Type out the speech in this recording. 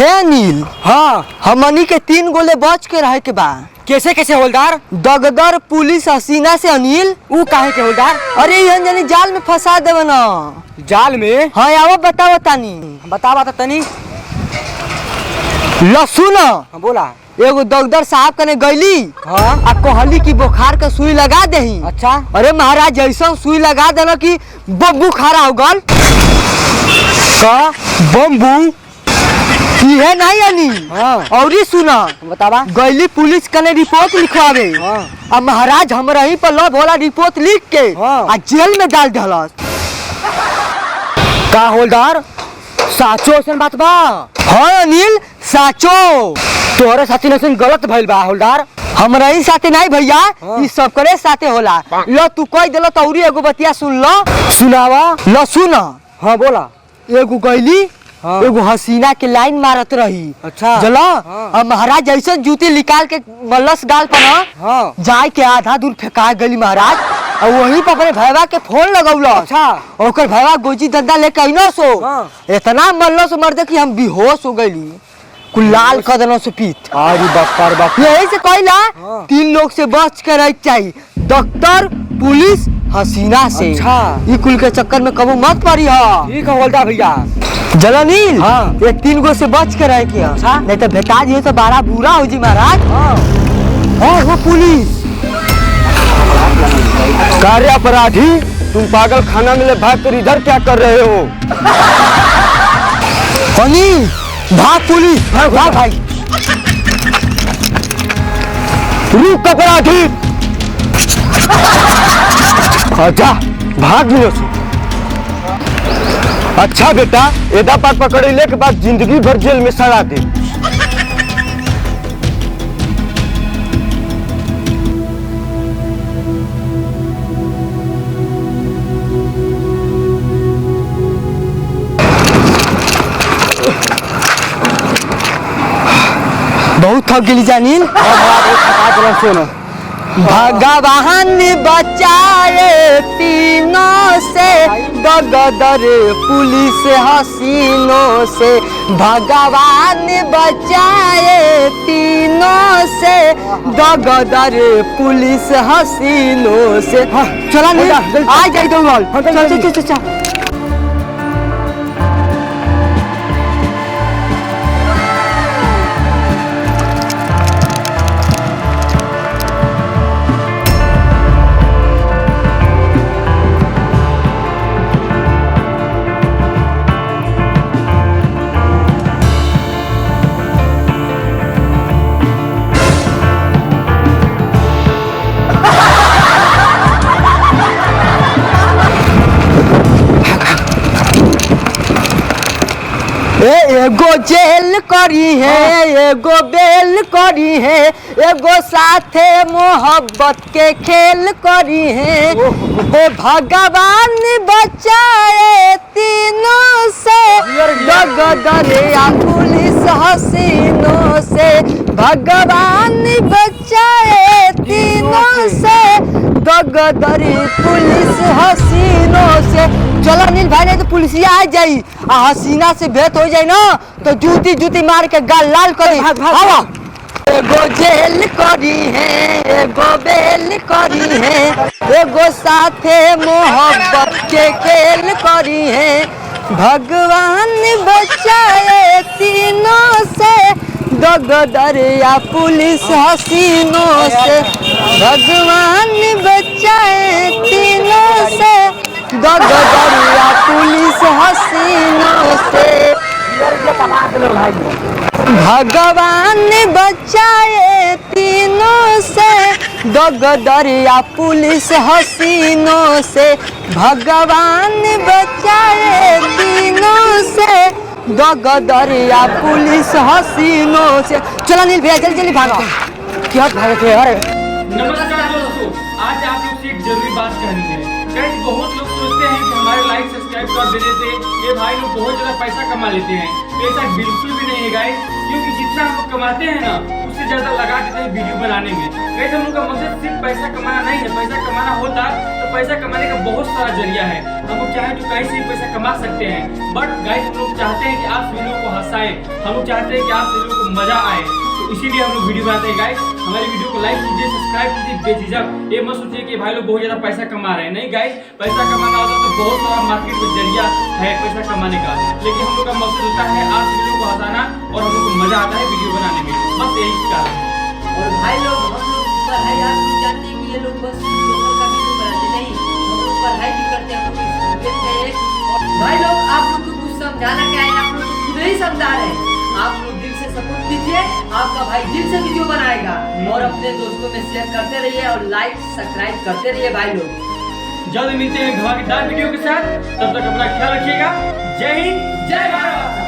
हे अनिल। हाँ हमनी के 3 गोले बच के रहे के बा। कैसे कैसे हवलदार? दगदर पुलिस हसीना से अनिल। ऊ काहे के हवलदार? अरे यहन जानी जाल में फंसा देवे न। जाल में? हाँ आओ बताओ तानी। बतावा तनी। लसुन बोला। एगो दगदर साहब कने गईली। हाँ आ कहली की बुखार का सुई लगा दही। अच्छा। अरे महाराज जैसा सुई लगा देना कि बब्बू खारा हो गल। का बम्बू? है नहीं अनी। हाँ। और सुना बतावा। गईली पुलिस कने रिपोर्ट लिखवावे। हाँ। अब महाराज हमरा ही पर लव होला रिपोर्ट लिख के हाँ। आ जेल में डाल दहलस। का हवलदार साचो ऐसन बात बा? हाँ अनिल साचो। तोहरे साथी ने गलत भइल बा हवलदार। हमरा ही साथे नहीं भैया। हाँ। ई सब करे साथे होला। लो तू कह देलो तौरी एगो बतिया सुन लो। सुनावा। लो सुन। हाँ बोला। एगो गईली। हाँ। एगो हसीना के लाइन मारत रही। अच्छा। चलो। हाँ। अब महाराज जैसे जूती निकाल के मल्लस गाल पर ना हाँ। जाए के आधा दूर फेंका गली महाराज। और वहीं पर अपने भैया के फोन लगौल। अच्छा। ओकर भैया गोजी धंधा लेके अइनो सो। हाँ। इतना मल्लो से मर दे कि हम बेहोश हो गईली। कुल लाल कर देनो से पीठ। अरे बाप बाप। यही से कहला हाँ। 3 लोग से बच के रह चाहिए। डॉक्टर पुलिस हसीना से। अच्छा। ई कुल के चक्कर में कबू मत पड़ी हा। ठीक है हवलदार भैया। जलानील। हाँ। ये 3 गो से बच के रहे किया। अच्छा। नहीं तो बेटा जी तो बड़ा बुरा हो जी महाराज। हाँ। हाँ वो पुलिस। कार्य अपराधी तुम पागल खाना में भाग कर इधर क्या कर रहे हो? अनिल भाग पुलिस। भाग भाई। रुक अपराधी। अच्छा भाग लियो सो। अच्छा बेटा एदा पार पकड़े के बाद जिंदगी भर जेल में सड़ा दे। बहुत थक गई जानील। भगवान बचाए तीनों से दगदर पुलिस हसीनों से। भगवान बचाए तीनों से दगदर पुलिस हसीनों से। चला नहीं आ जाए तो चल चल चल। एगो जेल करी है एगो बेल करी है एगो साथे मोहब्बत के खेल करी है। हे भगवान बचाए तीनों से दगदर पुलिस हसीनों से। भगवान बचाए तीनों से दगदर पुलिस हसीनों से। चलो अनिल भाई नहीं तो पुलिसिया आ जाई आ हसीना से भेंट हो जाए ना तो जूती जूती मार के गाल लाल करी। एगो जेल करी है एगो बेल करी है एगो साथे मोहब्बत के खेल करी है। भगवान बचाए तीनों से दगदर या पुलिस हसीनों से। भगवान बचाए तीनों से दगदर या पुलिस हसीनों से। भगवान बचाए तीनों से दगदर या पुलिस हसीनों से। भगवान बचाए तीनों से दगदर या पुलिस हसीनों से। चलो नील भैया जल्दी जल्दी भागो। क्या भागते यार? नमस्कार दोस्तों, आज आप लोग से एक जरूरी बात कहनी है। गाइस बहुत लोग सोचते हैं कि हमारे लाइक सब्सक्राइब कर देने से ये भाई लोग बहुत ज्यादा पैसा कमा लेते हैं। तो ऐसा बिल्कुल भी नहीं है गाइस, क्योंकि जितना हम लोग कमाते हैं ना उससे ज्यादा लगा देते हैं वीडियो बनाने में। गाइस हम लोग का मकसद सिर्फ पैसा कमाना नहीं है। पैसा कमाना होता तो पैसा कमाने का बहुत सारा जरिया है। हम लोग चाहे तो कहीं से भी पैसा कमा सकते हैं, बट गाइस हम लोग चाहते हैं कि आप सभी लोगों को हंसाएं, हम लोग चाहते हैं कि आप सभी लोगों को मजा आए, तो इसीलिए हम लोग वीडियो बनाते हैं। गाइस हमारी वीडियो को लाइक कीजिए, सब्सक्राइब कीजिए बेझिझक। ये मत सोचिए कि भाई लोग बहुत ज्यादा पैसा कमा रहे हैं, नहीं गाइस, पैसा कमाना होता तो बहुत सारा मार्केट में जरिया है पैसा कमाने का, लेकिन हम लोग का मकसद होता है आप सभी लोगों को हंसाना और हम लोग को मजा आता है वीडियो बनाने में, बस यही कारण है। और भाई लोग हम लोग पढ़ाई, आप लोग जानते हैं कि ये लोग बस लोकल का वीडियो बनाते नहीं, हम लोग पढ़ाई भी करते हैं, हम लोग स्टूडेंट हैं। और भाई लोग आप लोग को कुछ समझाना क्या है, आप लोग तो खुद ही समझा रहे हैं। आप लोग दिल से सपोर्ट कीजिए, आपका भाई दिल से वीडियो बनाएगा, और अपने दोस्तों में शेयर करते रहिए और लाइक सब्सक्राइब करते रहिए भाई लोग। जल्द मिलते हैं धमाकेदार वीडियो के साथ, तब तक अपना ख्याल रखिएगा। जय हिंद, जय भारत।